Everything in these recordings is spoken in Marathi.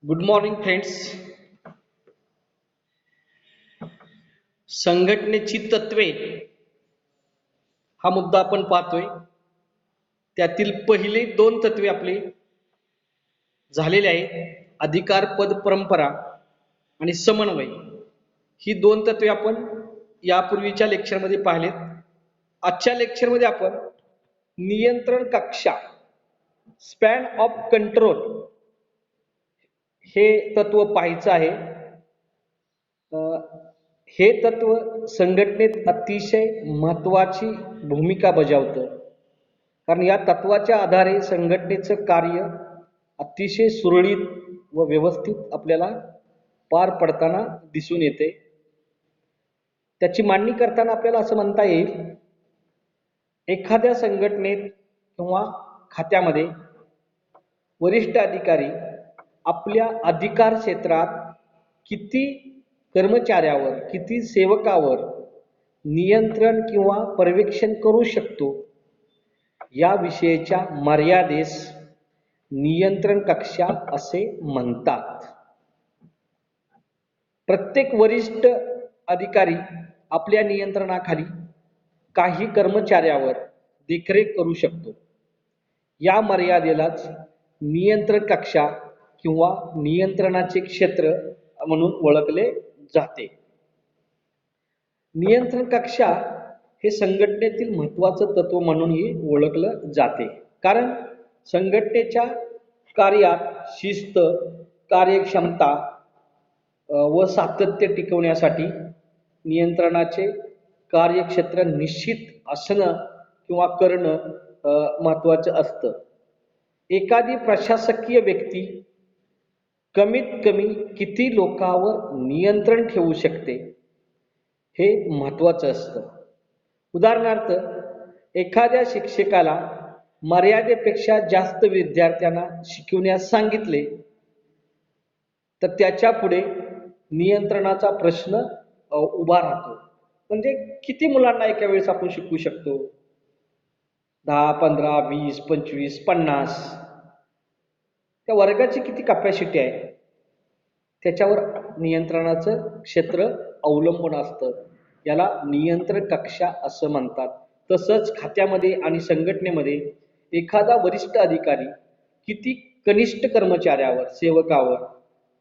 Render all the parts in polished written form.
Good morning friends. संघटनेची तत्वे हा मुद्दा आपण पाहतोय. त्यातील पहिले दोन तत्वे आपले झालेले आहेत. अधिकार, पद, परंपरा आणि समन्वय. ही दोन तत्वे आपण यापूर्वीच्या लेक्चरमध्ये पाहिलेत. आजच्या लेक्चरमध्ये आपण नियंत्रण कक्षा, स्पॅन ऑफ कंट्रोल हे तत्व पाहायचं आहे. हे तत्व संघटनेत अतिशय महत्त्वाची भूमिका बजावतं, कारण या तत्वाच्या आधारे संघटनेचं कार्य अतिशय सुरळीत व व्यवस्थित आपल्याला पार पडताना दिसून येते. त्याची मांडणी करताना आपल्याला असं म्हणता येईल, एखाद्या संघटनेत किंवा खात्यामध्ये वरिष्ठ अधिकारी आपल्या अधिकार क्षेत्रात किती कर्मचाऱ्यावर, किती सेवकावर नियंत्रण किंवा पर्यवेक्षण करू शकतो, या विषयीच्या मर्यादेस नियंत्रण कक्षा असे म्हणतात. प्रत्येक वरिष्ठ अधिकारी आपल्या नियंत्रणाखाली काही कर्मचाऱ्यावर देखरेख करू शकतो. या मर्यादेलाच नियंत्रण कक्षा किंवा नियंत्रणाचे क्षेत्र म्हणून ओळखले जाते. नियंत्रण कक्षा हे संघटनेतील महत्त्वाचं तत्व म्हणूनही ओळखलं जाते, कारण संघटनेच्या कार्यात शिस्त, कार्यक्षमता व सातत्य टिकवण्यासाठी नियंत्रणाचे कार्यक्षेत्र निश्चित असणं किंवा करणं महत्त्वाचं असतं. एखादी प्रशासकीय व्यक्ती कमीत कमी किती लोकांवर नियंत्रण ठेवू शकते हे महत्त्वाचं असतं. उदाहरणार्थ, एखाद्या शिक्षकाला मर्यादेपेक्षा जास्त विद्यार्थ्यांना शिकवण्यास सांगितले तर त्याच्या पुढे नियंत्रणाचा प्रश्न उभा राहतो. म्हणजे किती मुलांना एका वेळेस आपण शिकवू शकतो? 10, 15, 20, 25, 50. त्या वर्गाची किती कॅपॅसिटी आहे त्याच्यावर नियंत्रणाचं क्षेत्र अवलंबून असतं. याला नियंत्रण कक्षा असं म्हणतात. तसंच खात्यामध्ये आणि संघटनेमध्ये एखादा वरिष्ठ अधिकारी किती कनिष्ठ कर्मचाऱ्यावर, सेवकावर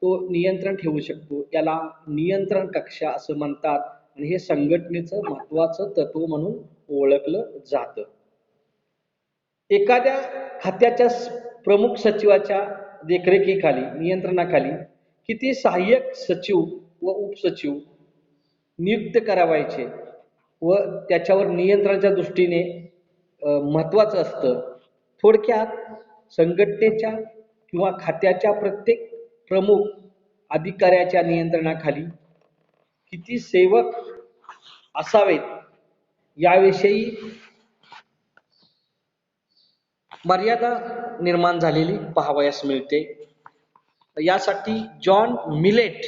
तो नियंत्रण ठेवू शकतो, याला नियंत्रण कक्षा असं म्हणतात. आणि हे संघटनेचं महत्त्वाचं तत्व म्हणून ओळखलं जातं. एखाद्या खात्याच्या प्रमुख सचिवाच्या देखरेखीखाली, नियंत्रणाखाली किती सहाय्यक सचिव व उपसचिव नियुक्त करावायचे व त्याच्यावर नियंत्रणाच्या दृष्टीने महत्त्वाचं असतं. थोडक्यात, संघटनेच्या किंवा खात्याच्या प्रत्येक प्रमुख अधिकाऱ्याच्या नियंत्रणाखाली किती सेवक असावेत याविषयी मर्यादा निर्माण झालेली पाहावयास मिळते. यासाठी जॉन मिलेट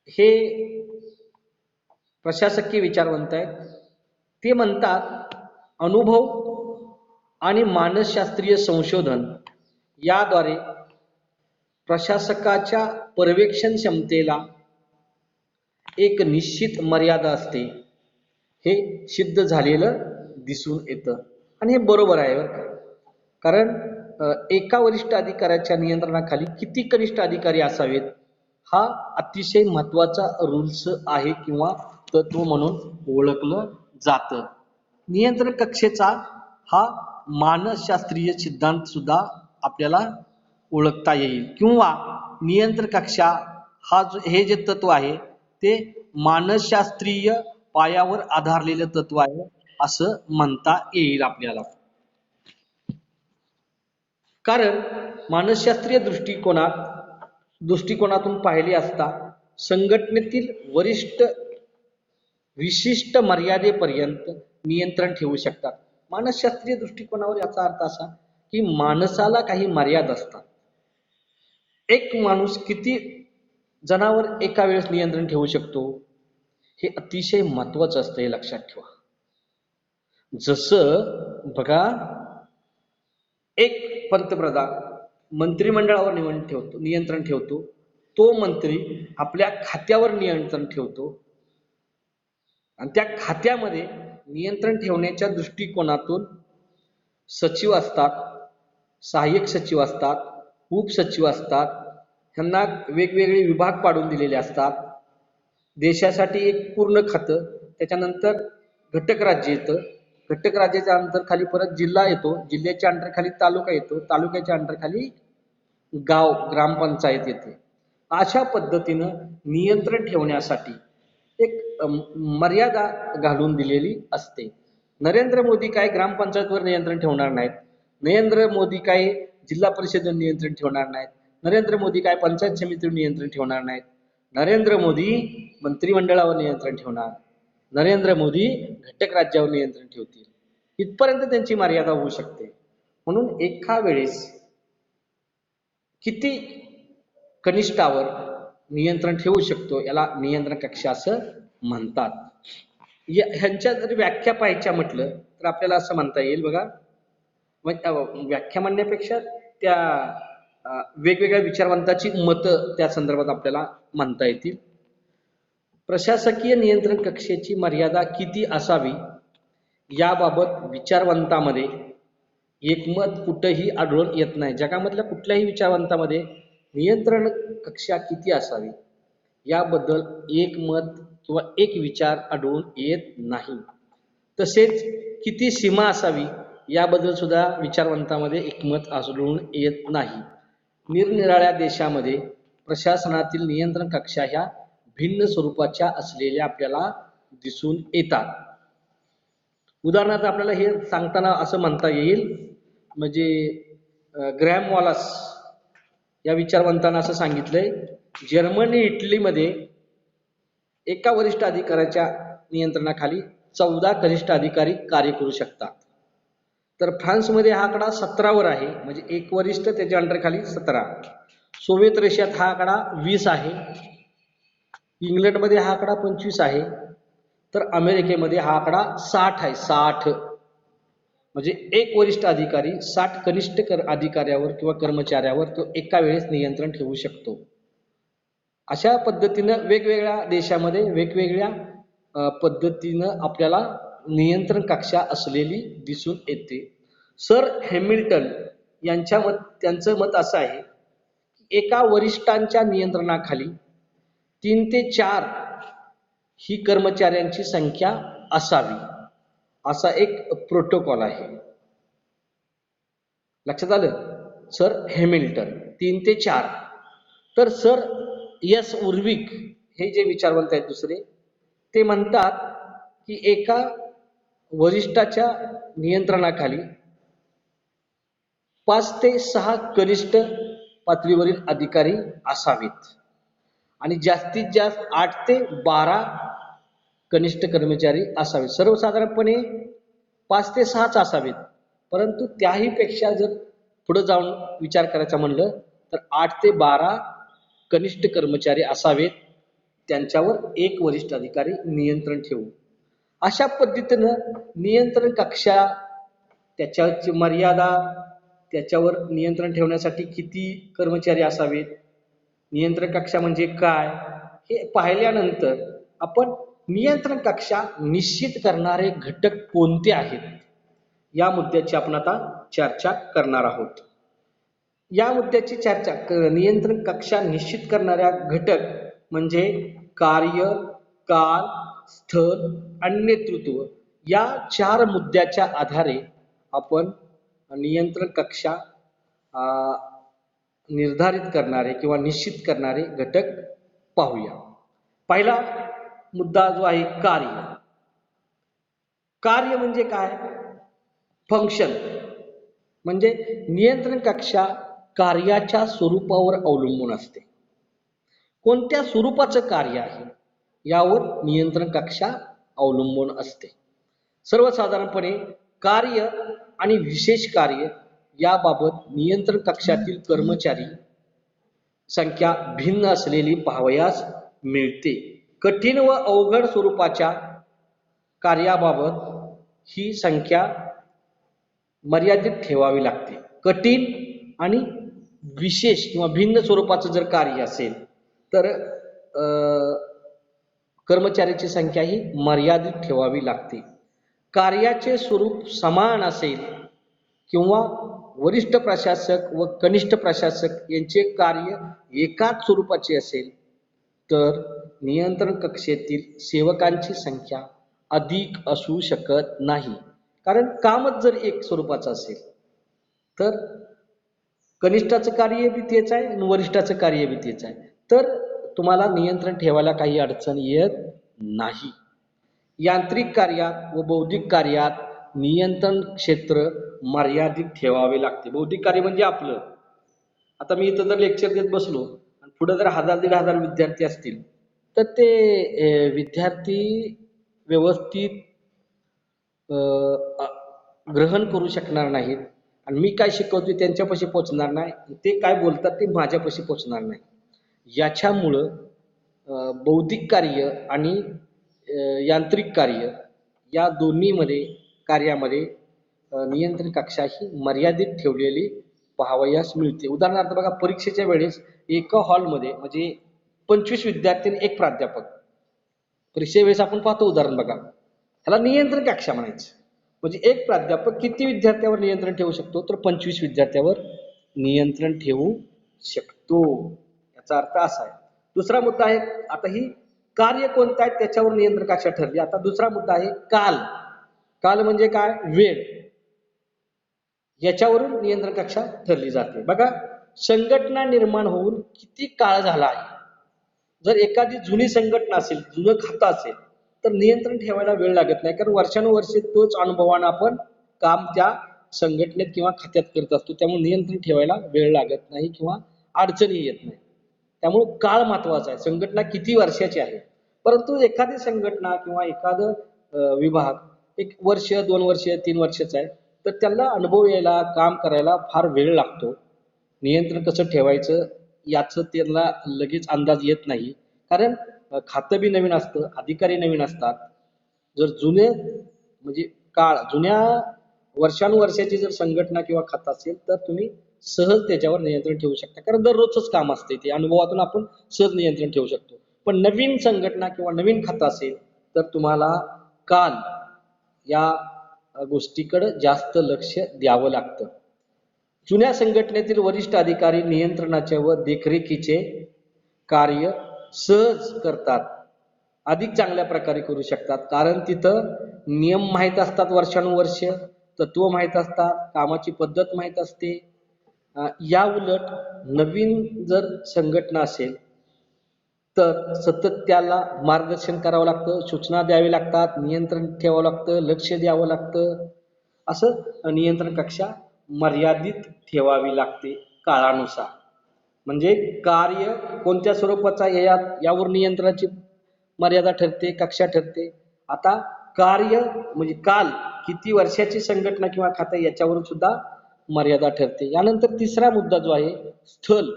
हे प्रशासकीय विचारवंत आहेत. ते म्हणतात, अनुभव आणि मानसशास्त्रीय संशोधन याद्वारे प्रशासकाच्या पर्यवेक्षण क्षमतेला एक निश्चित मर्यादा असते हे सिद्ध झालेलं दिसून येतं. आणि हे बरोबर आहे बरं का, कारण एका वरिष्ठ अधिकाऱ्याच्या नियंत्रणाखाली किती कनिष्ठ अधिकारी असावेत हा अतिशय महत्त्वाचा रूल्स आहे किंवा तत्व म्हणून ओळखलं जातं. नियंत्रण कक्षेचा हा मानसशास्त्रीय सिद्धांत सुद्धा आपल्याला ओळखता येईल, किंवा नियंत्रण कक्षा हे जे तत्व आहे ते मानसशास्त्रीय पायावर आधारलेलं तत्व आहे असं म्हणता येईल आपल्याला. कारण मानसशास्त्रीय दृष्टिकोनातून पाहिले असता संघटनेतील वरिष्ठ विशिष्ट मर्यादेपर्यंत नियंत्रण ठेवू शकतात. मानसशास्त्रीय दृष्टिकोनावर याचा अर्थ असा की माणसाला काही मर्यादा असतात. एक माणूस किती जणांवर एका वेळेस नियंत्रण ठेवू शकतो हे अतिशय महत्त्वाचं असतं, हे लक्षात ठेवा. जसं बघा, एक पंतप्रधान मंत्रिमंडळावर नियंत्रण ठेवतो, तो मंत्री आपल्या खात्यावर नियंत्रण ठेवतो आणि त्या खात्यामध्ये नियंत्रण ठेवण्याच्या दृष्टिकोनातून सचिव असतात, सहाय्यक सचिव असतात, उपसचिव असतात, ह्यांना वेगवेगळे विभाग पाडून दिलेले असतात. देशासाठी एक पूर्ण खातं, त्याच्यानंतर घटक राज्य येतं, घटक राज्याच्या अंतर खाली परत जिल्हा येतो, जिल्ह्याच्या अंतर खाली तालुका येतो, तालुक्याच्या अंतर खाली गाव ग्रामपंचायत येते. अशा पद्धतीनं नियंत्रण ठेवण्यासाठी एक मर्यादा घालून दिलेली असते. नरेंद्र मोदी काय ग्रामपंचायतवर नियंत्रण ठेवणार नाहीत, नरेंद्र मोदी काय जिल्हा परिषदेवर नियंत्रण ठेवणार नाहीत, नरेंद्र मोदी काय पंचायत समितीवर नियंत्रण ठेवणार नाहीत, नरेंद्र मोदी मंत्रिमंडळावर नियंत्रण ठेवणार, नरेंद्र मोदी घटक राज्यावर नियंत्रण ठेवतील. इथपर्यंत त्यांची मर्यादा होऊ शकते. म्हणून एका वेळेस किती कनिष्ठावर नियंत्रण ठेवू शकतो याला नियंत्रण कक्ष असं म्हणतात. ह्यांच्या जर व्याख्या पाहायच्या म्हटलं तर आपल्याला असं म्हणता येईल बघा, व्याख्या म्हणण्यापेक्षा त्या वेगवेगळ्या विचारवंताची मतं त्या संदर्भात आपल्याला म्हणता येतील. प्रशासकीय नियंत्रण कक्षाची मर्यादा किती असावी याबाबत विचारवंतामध्ये एकमत कुठेही आढळून येत नाही. जगामधल्या कुठल्याही विचारवंतामध्ये नियंत्रण कक्षा किती असावी याबद्दल एक मत किंवा एक विचार आढळून येत नाही. तसेच किती सीमा असावी याबद्दल सुद्धा विचारवंतामध्ये एकमत आढळून येत नाही. निरनिराळ्या देशामध्ये प्रशासनातील नियंत्रण कक्षा ह्या भिन्न स्वरूपाच्या असलेल्या आपल्याला दिसून येतात. उदाहरणार्थ आपल्याला हे सांगताना असं म्हणता येईल, म्हणजे ग्रॅम वॉलस या विचारवंतांना असं सांगितलंय, जर्मनी इटलीमध्ये एका वरिष्ठ अधिकाऱ्याच्या नियंत्रणाखाली 14 कनिष्ठ अधिकारी कार्य करू शकतात. तर फ्रान्समध्ये हा आकडा 17वर आहे, म्हणजे एक वरिष्ठ त्याच्या अंडरखाली 17. सोव्हिएत रशियात हा आकडा 20 आहे, इंग्लंडमध्ये हा आकडा 25 आहे, तर अमेरिकेमध्ये हा आकडा 60 आहे. 60 म्हणजे एक वरिष्ठ अधिकारी 60 कनिष्ठ अधिकाऱ्यावर किंवा कर्मचाऱ्यावर तो एका वेळेस नियंत्रण ठेवू शकतो. अशा पद्धतीनं वेगवेगळ्या देशामध्ये वेगवेगळ्या पद्धतीनं आपल्याला नियंत्रण कक्षा असलेली दिसून येते. सर हॅमिल्टन त्यांचं मत असं आहे की एका वरिष्ठांच्या नियंत्रणाखाली 3 ते 4 ही कर्मचाऱ्यांची संख्या असावी, असा एक प्रोटोकॉल आहे. लक्षात आलं? सर हॅमिल्टन 3 ते 4. तर सर एस उर्विक हे जे विचारवंत आहेत दुसरे, ते म्हणतात की एका वरिष्ठाच्या नियंत्रणाखाली 5 ते 6 कनिष्ठ पातळीवरील अधिकारी असावेत आणि जास्तीत जास्त 8 ते 12 कनिष्ठ कर्मचारी असावेत. सर्वसाधारणपणे 5 ते 6च असावेत, परंतु त्याही पेक्षा जर पुढे जाऊन विचार करायचा म्हणलं तर 8 ते 12 कनिष्ठ कर्मचारी असावेत, त्यांच्यावर एक वरिष्ठ अधिकारी नियंत्रण ठेवू. अशा पद्धतीनं नियंत्रण कक्षा, त्याच्याची मर्यादा, त्याच्यावर नियंत्रण ठेवण्यासाठी किती कर्मचारी असावेत, नियंत्रण कक्षा म्हणजे काय हे पाहिल्यानंतर आपण नियंत्रण कक्षा निश्चित करणारे घटक कोणते आहेत या मुद्द्याची आपण आता चर्चा करणार आहोत. या मुद्द्याची चर्चा, नियंत्रण कक्षा निश्चित करणाऱ्या घटक म्हणजे कार्य, काल, स्थळ आणि नेतृत्व या 4 मुद्द्याच्या आधारे आपण नियंत्रण कक्षा निर्धारित करणारे किंवा निश्चित करणारे घटक पाहूया. पहिला मुद्दा जो आहे कार्य. कार्य म्हणजे काय? फंक्शन. म्हणजे नियंत्रण कक्षा कार्याच्या स्वरूपावर अवलंबून असते. कोणत्या स्वरूपाचं कार्य आहे यावर नियंत्रण कक्षा अवलंबून असते. सर्वसाधारणपणे कार्य आणि विशेष कार्य याबाबत नियंत्रण कक्षातील कर्मचारी संख्या भिन्न असलेली पाहावयास मिळते. कठीण व अवघड स्वरूपाच्या कार्याबाबत ही संख्या मर्यादित ठेवावी लागते. कठीण आणि विशेष किंवा भिन्न स्वरूपाचं जर कार्य असेल तर कर्मचाऱ्याची संख्या ही मर्यादित ठेवावी लागते. कार्याचे स्वरूप समान असेल किंवा वरिष्ठ प्रशासक व कनिष्ठ प्रशासक यांचे कार्य एकाच स्वरूपाचे असेल तर नियंत्रण कक्षेतील सेवकांची संख्या अधिक असू शकत नाही. कारण कामच जर एक स्वरूपाचं असेल तर कनिष्ठाचं कार्य बी तेच आहे आणि वरिष्ठाचं कार्य बी तेच आहे, तर तुम्हाला नियंत्रण ठेवायला काही अडचण येत नाही. यांत्रिक कार्यात व बौद्धिक कार्यात नियंत्रण क्षेत्र मर्यादित ठेवावे लागते. बौद्धिक कार्य म्हणजे आपलं, आता मी इथं जर लेक्चर देत बसलो आणि पुढे जर 1000-1500 विद्यार्थी असतील तर ते विद्यार्थी व्यवस्थित ग्रहण करू शकणार नाहीत आणि मी काय शिकवतोय त्यांच्यापाशी पोचणार नाही, ते काय बोलतात ते माझ्यापाशी पोचणार नाही. याच्यामुळं बौद्धिक कार्य आणि यांत्रिक कार्य या दोन्हीमध्ये कार्यामध्ये नियंत्रण कक्षा ही मर्यादित ठेवलेली पाहावयास मिळते. उदाहरणार्थ बघा, परीक्षेच्या वेळेस एका हॉलमध्ये म्हणजे 25 विद्यार्थी आणि एक प्राध्यापक. परीक्षेवेळेस आपण पाहतो उदाहरण बघा, ह्याला नियंत्रण कक्षा म्हणायचं. म्हणजे एक प्राध्यापक किती विद्यार्थ्यावर नियंत्रण ठेवू शकतो तर 25 विद्यार्थ्यावर नियंत्रण ठेवू शकतो. याचा अर्थ असा आहे. दुसरा मुद्दा आहे, आता ही कार्य कोणतं आहे त्याच्यावर नियंत्रण कक्षा ठरली. आता दुसरा मुद्दा आहे काल. काल म्हणजे काय? वेळ. याच्यावरून नियंत्रण कक्षा ठरली जाते. बघा, संघटना निर्माण होऊन किती काळ झाला आहे. जर एखादी जुनी संघटना असेल, जुनं खातं असेल तर नियंत्रण ठेवायला वेळ लागत नाही, कारण वर्षानुवर्षे तोच अनुभवानं आपण काम त्या संघटनेत किंवा खात्यात करत असतो. त्यामुळे नियंत्रण ठेवायला वेळ लागत नाही किंवा अडचणी येत नाही. त्यामुळे काळ महत्वाचा आहे. संघटना किती वर्षाची आहे, परंतु एखादी संघटना किंवा एखादं विभाग 1 वर्ष 2 वर्ष 3 वर्षाचा आहे तर त्याला अनुभव यायला, काम करायला फार वेळ लागतो. नियंत्रण कसं ठेवायचं याचं त्यांना लगेच अंदाज येत नाही, कारण खातं बी नवीन असतं, अधिकारी नवीन असतात. जर जुने म्हणजे जुन्या वर्षानुवर्षाची जर संघटना किंवा खातं असेल तर तुम्ही सहज त्याच्यावर नियंत्रण ठेवू शकता, कारण दररोजच काम असते ते. अनुभवातून आपण सहज नियंत्रण ठेवू शकतो. पण नवीन संघटना किंवा नवीन खातं असेल तर तुम्हाला काल या गोष्टीकडे जास्त लक्ष द्यावं लागतं. जुन्या संघटनेतील वरिष्ठ अधिकारी नियंत्रणाचे व देखरेखीचे कार्य सहज करतात, अधिक चांगल्या प्रकारे करू शकतात, कारण तिथं नियम माहीत असतात, वर्षानुवर्ष तत्व माहीत असतात, कामाची पद्धत माहीत असते. या उलट नवीन जर संघटना असेल तर सतत त्याला मार्गदर्शन करावं लागतं, सूचना द्यावी लागतात, नियंत्रण ठेवावं लागतं, लक्ष द्यावं लागतं. असं नियंत्रण कक्षा मर्यादित ठेवावी लागते काळानुसार. म्हणजे कार्य कोणत्या स्वरूपाचा यावर नियंत्रणाची मर्यादा ठरते, कक्षा ठरते. आता कार्य म्हणजे काल किती वर्षाची संघटना किंवा खातं याच्यावरून सुद्धा मर्यादा ठरते. यानंतर तिसरा मुद्दा जो आहे स्थल.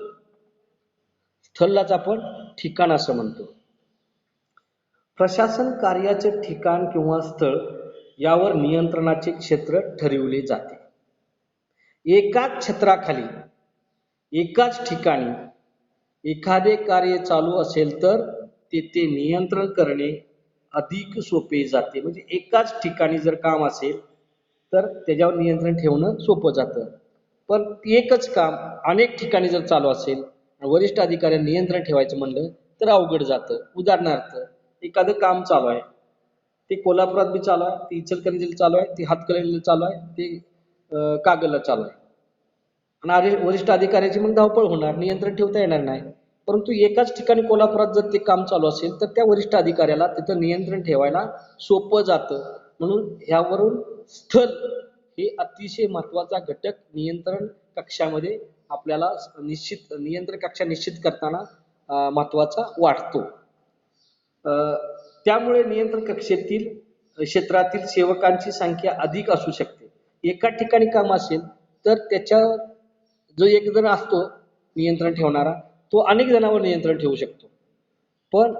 स्थळालाच आपण ठिकाण असं म्हणतो. प्रशासन कार्याचे ठिकाण किंवा स्थळ यावर नियंत्रणाचे क्षेत्र ठरविले जाते. एकाच छत्राखाली एकाच ठिकाणी एखादे कार्य चालू असेल तर तेथे नियंत्रण करणे अधिक सोपे जाते. म्हणजे एकाच ठिकाणी जर काम असेल तर त्याच्यावर नियंत्रण ठेवणं सोपं जातं. पण एकच काम अनेक ठिकाणी जर चालू असेल, वरिष्ठ अधिकाऱ्यांनी नियंत्रण ठेवायचं म्हणलं तर अवघड जातं. उदाहरणार्थ, एखादं काम चालू आहे, ते कोल्हापुरात बी चालू आहे, ते इचलकरंजीला चालू आहे, ते हातकणंगलेला चालू आहे, ते कागलला चालू आहे. आणि वरिष्ठ अधिकाऱ्याची मग धावपळ होणार, नियंत्रण ठेवता येणार नाही. परंतु एकाच ठिकाणी कोल्हापुरात जर ते काम चालू असेल तर त्या वरिष्ठ अधिकाऱ्याला तिथं नियंत्रण ठेवायला सोपं जातं. म्हणून ह्यावरून स्थळ हे अतिशय महत्वाचा घटक नियंत्रण कक्षामध्ये आपल्याला नियंत्रण कक्षा निश्चित करताना महत्वाचा वाटतो. त्यामुळे नियंत्रण कक्षेतील क्षेत्रातील सेवकांची संख्या अधिक असू शकते. एका ठिकाणी काम असेल तर त्याच्यावर जो एक जण असतो नियंत्रण ठेवणारा, तो अनेक जणांवर नियंत्रण ठेवू शकतो. पण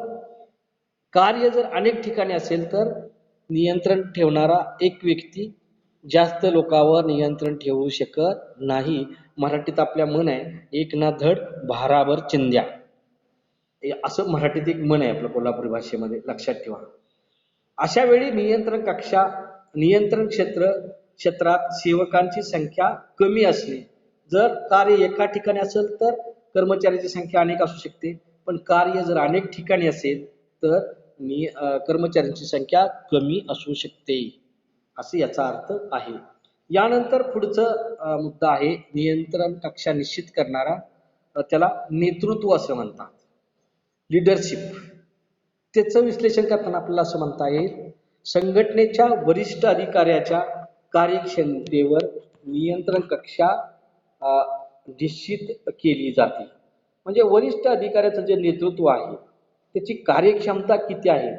कार्य जर अनेक ठिकाणी असेल तर नियंत्रण ठेवणारा एक व्यक्ती जास्त लोकांवर नियंत्रण ठेवू शकत नाही. मराठीत आपल्या म्हण आहे, एक ना धड भाराभर चिंध्या. असं मराठीत एक म्हण आहे आपल्या कोल्हापुरी भाषेमध्ये, लक्षात ठेवा. अशा वेळी नियंत्रण क्षेत्रात सेवकांची संख्या कमी असणे. जर कार्य एका ठिकाणी असेल तर कर्मचाऱ्यांची संख्या अनेक असू शकते, पण कार्य जर अनेक ठिकाणी असेल तर कर्मचाऱ्यांची संख्या कमी असू शकते, असे याचा अर्थ आहे. यानंतर पुढचं मुद्दा आहे नियंत्रण कक्षा निश्चित करणारा, त्याला नेतृत्व असं म्हणतात, लीडरशिप. त्याचं विश्लेषण करताना आपल्याला असं म्हणता येईल, संघटनेच्या वरिष्ठ अधिकाऱ्याच्या कार्यक्षमतेवर नियंत्रण कक्षा निश्चित केली जाते. म्हणजे वरिष्ठ अधिकाऱ्याचं जे नेतृत्व आहे त्याची कार्यक्षमता किती आहे,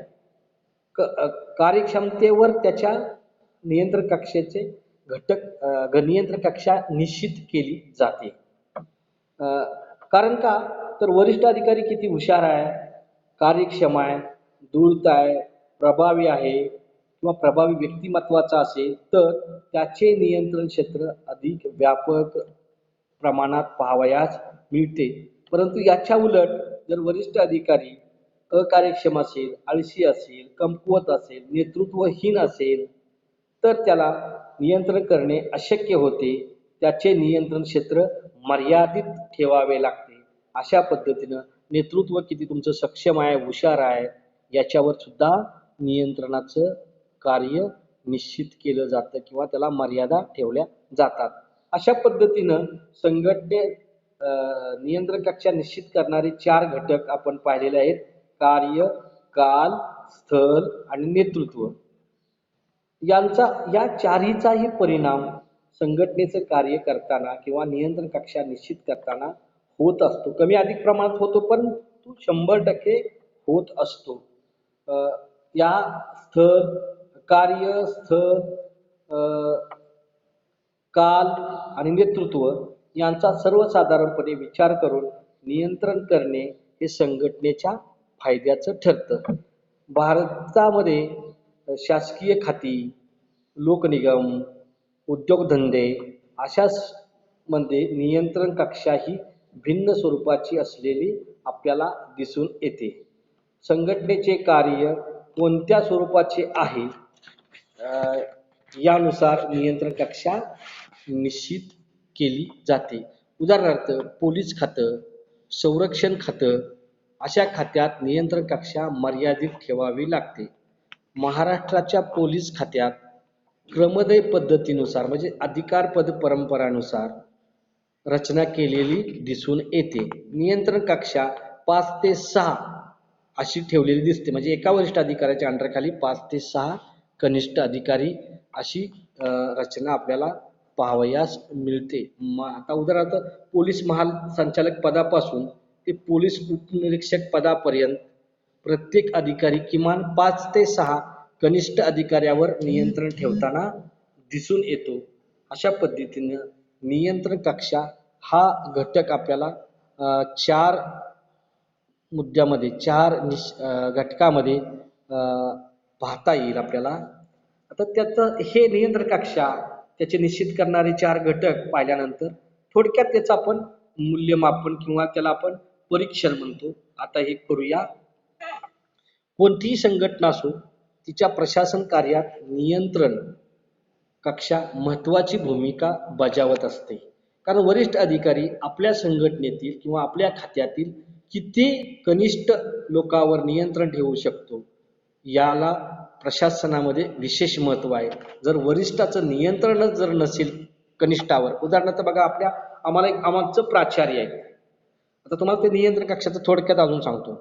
कार्यक्षमतेवर त्याच्या नियंत्रण कक्षाचे नियंत्रण कक्षा निश्चित केली जाते. कारण का तर वरिष्ठ अधिकारी किती हुशार आहे, कार्यक्षम आहे, धूर्त आहे, प्रभावी आहे किंवा प्रभावी व्यक्तिमत्वाचा असेल तर त्याचे नियंत्रण क्षेत्र अधिक व्यापक प्रमाणात पाहावयास मिळते. परंतु याच्या उलट जर वरिष्ठ अधिकारी अकार्यक्षम असेल, आळशी असेल, कमकुवत असेल, नेतृत्वहीन असेल तर त्याला नियंत्रण करणे अशक्य होते. त्याचे नियंत्रण क्षेत्र मर्यादित ठेवावे लागते. अशा पद्धतीनं नेतृत्व किती तुमचं सक्षम आहे, हुशार आहे, याच्यावर सुद्धा नियंत्रणाचं कार्य निश्चित केलं जातं किंवा त्याला मर्यादा ठेवल्या जातात. अशा पद्धतीनं नियंत्रण कक्षा निश्चित करणारे 4 घटक आपण पाहिलेले आहेत: कार्य, काल, स्थल आणि नेतृत्व. या चारहीचाही परिणाम संघटनेचं कार्य करताना किंवा नियंत्रण कक्षा निश्चित करताना होत असतो. कमी अधिक प्रमाणात होतो, पण तो 100% होत असतो. या कार्य, स्थळ, काल आणि नेतृत्व यांचा सर्वसाधारणपणे विचार करून नियंत्रण करणे हे संघटनेच्या फायद्याचं ठरतं. भारतामध्ये शासकीय खाती, लोकनिगम, उद्योगधंदे अशा मध्ये नियंत्रण कक्षा ही भिन्न स्वरूपाची असलेली आपल्याला दिसून येते. संघटनेचे कार्य कोणत्या स्वरूपाचे आहे यानुसार नियंत्रण कक्षा निश्चित केली जाते. उदाहरणार्थ पोलीस खातं, संरक्षण खातं अशा खात्यात नियंत्रण कक्षा मर्यादित ठेवावी लागते. महाराष्ट्राच्या पोलीस खात्यात क्रमदय पद्धतीनुसार म्हणजे अधिकार पद परंपरानुसार रचना केलेली दिसून येते. नियंत्रण कक्षा 5 ते 6 अशी ठेवलेली दिसते. म्हणजे एका वरिष्ठ अधिकाऱ्याच्या अंडरखाली 5 ते 6 कनिष्ठ अधिकारी अशी रचना आपल्याला पाहावयास मिळते. आता उदाहरणार्थ पोलीस महासंचालक पदापासून ते पोलीस उपनिरीक्षक पदापर्यंत प्रत्येक अधिकारी किमान 5 ते 6 कनिष्ठ अधिकाऱ्यावर नियंत्रण ठेवताना दिसून येतो. अशा पद्धतीनं नियंत्रण कक्षा हा घटक आपल्याला 4 मुद्द्यामध्ये 4 घटकामध्ये पाहता येईल आपल्याला. आता त्याचं हे नियंत्रण कक्षा त्याचे निश्चित करणारे 4 घटक पाहिल्यानंतर थोडक्यात त्याचं आपण मूल्यमापन किंवा त्याला आपण परीक्षण म्हणतो. आता हे करूया. कोणतीही संघटना असो तिच्या प्रशासन कार्यात नियंत्रण कक्षा महत्त्वाची भूमिका बजावत असते. कारण वरिष्ठ अधिकारी आपल्या संघटनेतील किंवा आपल्या खात्यातील किती कनिष्ठ लोकांवर नियंत्रण ठेवू शकतो याला प्रशासनामध्ये विशेष महत्त्व आहे. जर वरिष्ठाचं नियंत्रणच जर नसेल कनिष्ठावर, उदाहरणार्थ बघा आमचं प्राचार्य आहे. आता तुम्हाला ते नियंत्रण कक्षाचं थोडक्यात अजून सांगतो.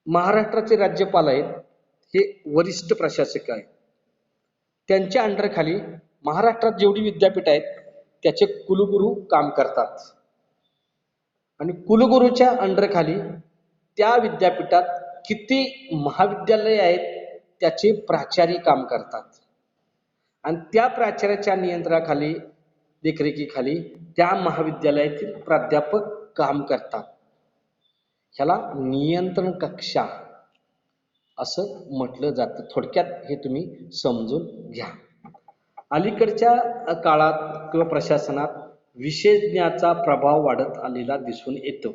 महाराष्ट्राचे राज्यपाल आहेत, हे वरिष्ठ प्रशासक आहेत. त्यांच्या अंडरखाली महाराष्ट्रात जेवढी विद्यापीठ आहेत त्याचे कुलगुरू काम करतात आणि कुलगुरूच्या अंडरखाली त्या विद्यापीठात किती महाविद्यालय आहेत त्याचे प्राचार्य काम करतात आणि त्या प्राचार्याच्या नियंत्रणाखाली देखरेखीखाली त्या महाविद्यालयातील प्राध्यापक काम करतात. ह्याला नियंत्रण कक्षा असं म्हटलं जातं. थोडक्यात हे तुम्ही समजून घ्या. अलीकडच्या काळात किंवा प्रशासनात विशेषज्ञाचा प्रभाव वाढत आलेला दिसून येतो.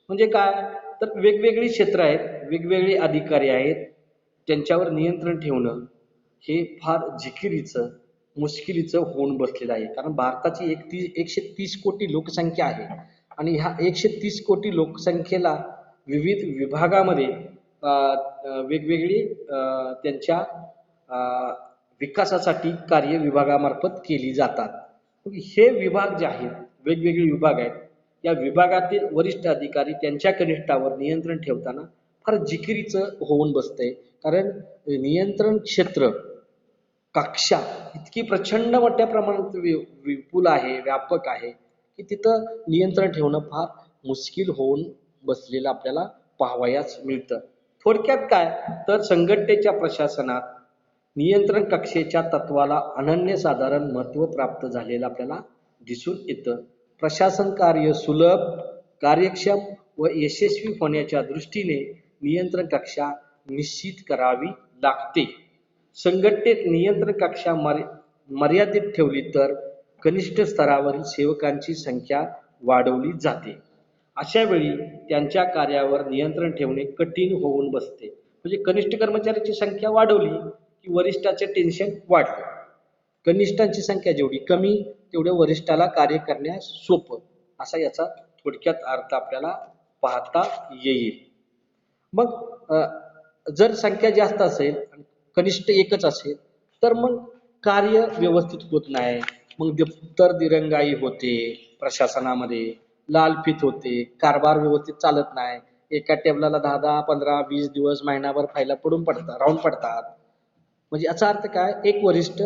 म्हणजे काय, तर वेगवेगळी क्षेत्र आहेत, वेगवेगळे अधिकारी आहेत, त्यांच्यावर नियंत्रण ठेवणं हे फार जिकिरीचं, मुश्किलीचं होऊन बसलेलं आहे. कारण भारताची 130 कोटी लोकसंख्या आहे आणि ह्या 130 कोटी लोकसंख्येला विविध विभागामध्ये वेगवेगळी त्यांच्या विकासासाठी कार्य विभागामार्फत केली जातात. हे विभाग जे आहेत, वेगवेगळे विभाग आहेत, या विभागातील वरिष्ठ अधिकारी त्यांच्या कनिष्ठावर नियंत्रण ठेवताना फार जिकिरीचं होऊन बसतंय. कारण नियंत्रण क्षेत्र, कक्षा इतकी प्रचंड मोठ्या प्रमाणात विपुल आहे, व्यापक आहे, की तिथं नियंत्रण ठेवणं फार मुश्किल होऊन बसलेलं आपल्याला पाहावयास मिळतं. थोडक्यात काय, तर संघटनेच्या प्रशासनात नियंत्रण कक्षेच्या तत्वाला अनन्यसाधारण महत्त्व प्राप्त झालेलं आपल्याला दिसून येतं. प्रशासन कार्य सुलभ, कार्यक्षम व यशस्वी होण्याच्या दृष्टीने नियंत्रण कक्षा निश्चित करावी लागते. संघटनेत नियंत्रण कक्षा मर्यादित ठेवली तर कनिष्ठ स्तरावरील सेवकांची संख्या वाढवली जाते. अशा वेळी त्यांच्या कार्यावर नियंत्रण ठेवणे कठीण होऊन बसते. म्हणजे कनिष्ठ कर्मचाऱ्यांची संख्या वाढवली की वरिष्ठाचे टेन्शन वाढलं. कनिष्ठांची संख्या जेवढी कमी तेवढे वरिष्ठाला कार्य करण्यास सोपं, असा याचा थोडक्यात अर्थ आपल्याला पाहता येईल. मग जर संख्या जास्त असेल, कनिष्ठ एकच असेल, तर मग कार्य व्यवस्थित होत नाही. मग दप्तर दिरंगाई होते, प्रशासनामध्ये लालफित होते, कारभार व्यवस्थित चालत नाही. एका टेबलाला 10-10, 15, 20 दिवस, महिनाभर फायला राहून पडतात. म्हणजे याचा अर्थ काय, एक वरिष्ठ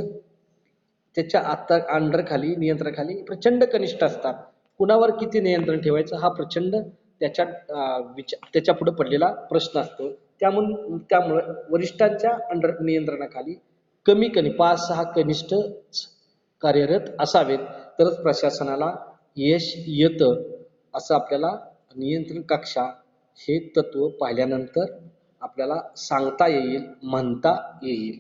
त्याच्या अंडरखाली, नियंत्रणाखाली प्रचंड कनिष्ठ असतात. कुणावर किती नियंत्रण ठेवायचं हा प्रचंड त्याच्या पुढे पडलेला प्रश्न असतो. त्यामुळे वरिष्ठांच्या नियंत्रणाखाली कमी 5-6 कनिष्ठ कार्यरत असावेत, तरच प्रशासनाला यश येतं, असं आपल्याला नियंत्रण कक्षा हे तत्व पाहिल्यानंतर आपल्याला सांगता येईल, म्हणता येईल.